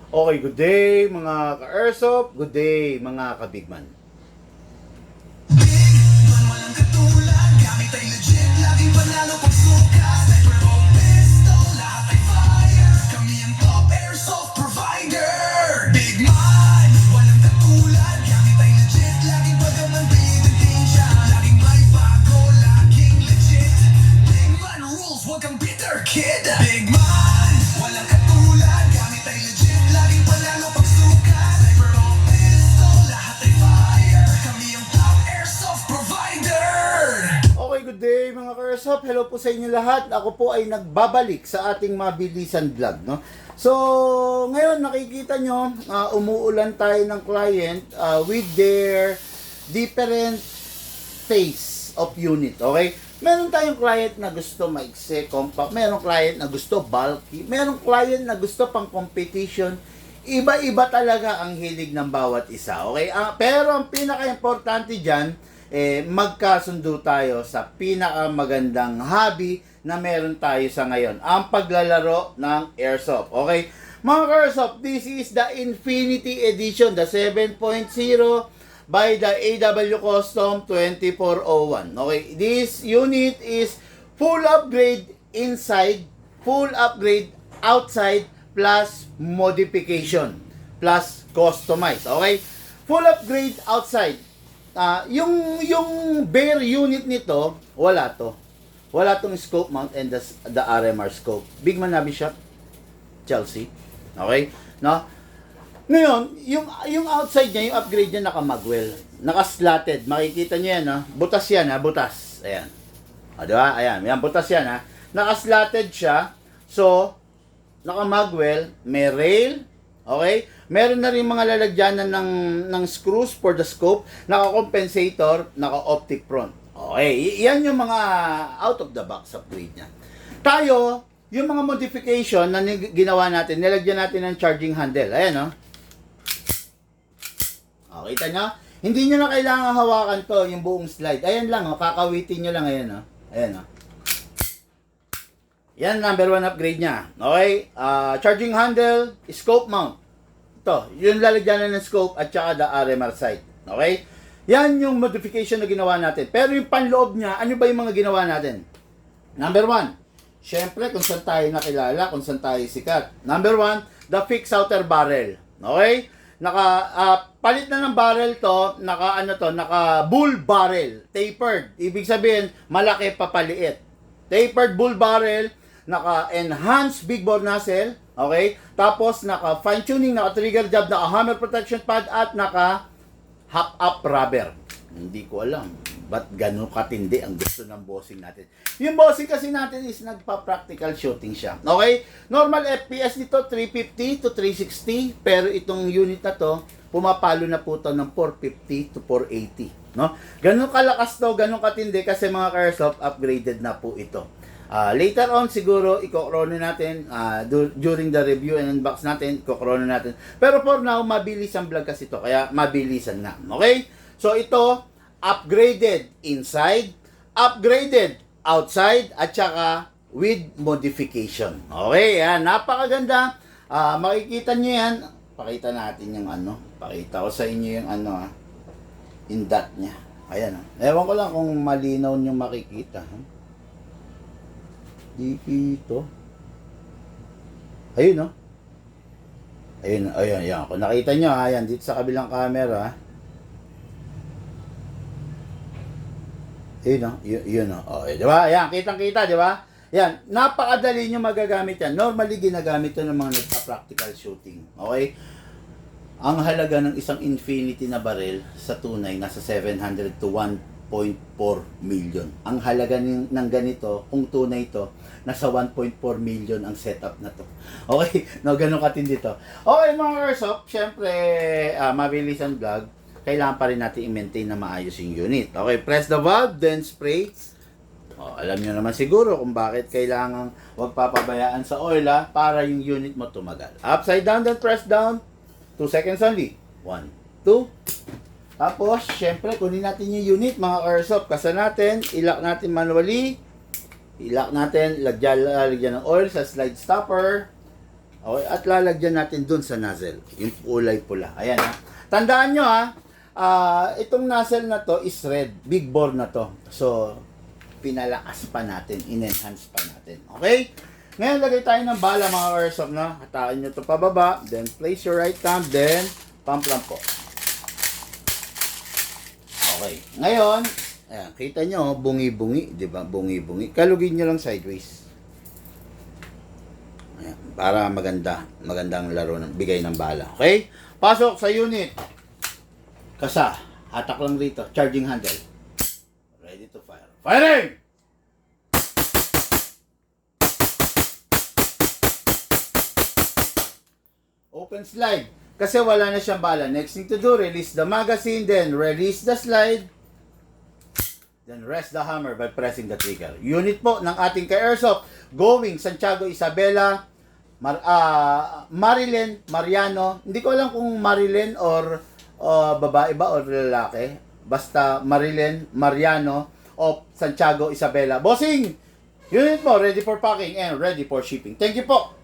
Okay, good day mga ka-airsoft, good day mga ka-bigman. Walang katulad, gamit ay legit, laging panalo pag suka. Sniper o pistol, lahat ay fire. Kami ang top airsoft provider. Big man, walang katulad, gamit ay legit, laging pagaman bibitin siya. Laging may bago, laging legit. Big man rules, wag kang bitter kid. Big man, walang katulad, gamit ay legit, laging panalo pag suka. Sniper o pistol, lahat ay fire. Kami ang top airsoft provider. Okay, good day mga ka-airsoft, hello po sa inyo lahat. Ako po ay nagbabalik sa ating mabilisan vlog, no? So, ngayon nakikita nyo, umuulan tayo ng client with their different phase of unit, okay? Meron tayong client na gusto maikse, compact. Meron client na gusto bulky. Meron client na gusto pang competition. Iba-iba talaga ang hilig ng bawat isa, okay? Pero ang pinaka-importante dyan, magkasundo tayo sa pinakamagandang hobby na meron tayo sa ngayon. Ang paglalaro ng airsoft, okay? Mga airsoft, this is the Infinity Edition, the 7.0 by the AW Custom 2401. Okay, this unit is full upgrade inside, full upgrade outside, plus modification, plus customize. Okay, full upgrade outside. Yung bare unit nito, wala to. Wala tong scope mount and the RMR scope. Bigman Hobby Shop, Chelsea. Okay, no? Ngayon, yung outside niya, yung upgrade niya naka-magwell. Naka-slatted. Makikita niyo yan, ha? Butas yan, ha? Butas. Ayan. O, diba? Ayan. Yan, butas yan, ha? Naka-slatted siya. So, naka-magwell. May rail. Okay? Meron na rin mga lalagyanan ng screws for the scope. Naka-compensator. Naka-optic front. Okay. Yan yung mga out-of-the-box upgrade niya. Tayo, yung mga modification na ginawa natin, nilagyan natin ng charging handle. Ayan, no? Kita nyo? Hindi nyo na kailangan hawakan to, yung buong slide. Ayan lang, kakawitin nyo lang. Ayan, ayan. Yan, number 1 upgrade nya. Okay? Charging handle, scope mount. Ito, yung lalagyan ng scope at saka the RMR sight. Okay? Yan yung modification na ginawa natin. Pero yung panloob nya, ano ba yung mga ginawa natin? Number 1, syempre, kung saan tayo nakilala, kung saan tayo sikat. Number 1, the fixed outer barrel. Okay? Palit na ng barrel to, naka bull barrel, tapered. Ibig sabihin, malaki papaliit. Tapered bull barrel, naka enhanced big bore nozzle, okay? Tapos naka fine tuning, naka trigger job, naka hammer protection pad at naka hop up rubber. Hindi ko alam ba't gano'n katindi ang gusto ng bossing natin. Yung bossing kasi natin is nagpa-practical shooting siya. Okay? Normal FPS nito 350 to 360, pero itong unit na to, pumapalo na po to ng 450 to 480. No? Gano'n kalakas to, gano'n katindi kasi mga airsoft upgraded na po ito. Later on siguro ikokrono natin during the review and unbox natin, ikokrono natin. Pero for now, mabilis ang vlog kasi to, kaya mabilisan na. Okay? So ito, upgraded inside, upgraded outside, at saka with modification. Okay, yan. Napakaganda. Makikita nyo yan. Pakita natin yung pakita ko sa inyo yung in dot nya. Ayan. Ewan ko lang kung malinaw nyo makikita. Dito. Ayun, no? Ayun, ayan. Kung nakita nyo, ayan, dito sa kabilang camera, yun. Diba? Ayan, kitang-kita, diba? Yan, napakadali nyo magagamit yan. Normally, ginagamit ito ng mga nagpa-practical shooting. Okay? Ang halaga ng isang Infinity na barrel sa tunay, nasa 700 to 1.4 million. Ang halaga ng ganito, kung tunay ito, nasa 1.4 million ang setup na to. Okay? No, ganun katindi to. Okay, mga airsoft, syempre, mabilis ang vlog. Kailangan pa rin natin i-maintain na maayos yung unit. Okay, press the valve, then spray. Alam nyo naman siguro kung bakit kailangan huwag papabayaan sa oil para yung unit mo tumagal. Upside down, then press down. 2 seconds only. 1, 2. Tapos, syempre, kunin natin yung unit, mga airsoft. Kasa natin, ilock natin manually. Ilock natin, lagyan ng oil sa slide stopper. Okay, at lalagyan natin dun sa nozzle, yung kulay pula. Ayan ha. Tandaan nyo ha, itong nozzle na to is red, big bore na to. So, pinalakas pa natin, in-enhance pa natin. Okay? Ngayon, lagay tayo ng bala mga airsoft na. Hatain nyo to pababa, then place your right thumb, then pump lang po. Okay. Ngayon, ayan, kita nyo, bungi-bungi, di ba? Bungi-bungi. Kalugin nyo lang sideways. Ayan, para magandang laro ng bigay ng bala. Okay? Pasok sa unit. Kasa, hatak lang rito, charging handle. Ready to fire. Firing! Open slide. Kasi wala na siyang bala. Next thing to do, release the magazine, then release the slide. Then rest the hammer by pressing the trigger. Unit po ng ating ka-airsoft going Santiago Isabela, Marilyn, Mariano. Hindi ko alam kung Marilyn or babae ba or lalaki. Basta Marilyn, Mariano of Santiago Isabela. Bossing! Unit po, ready for packing and ready for shipping. Thank you po!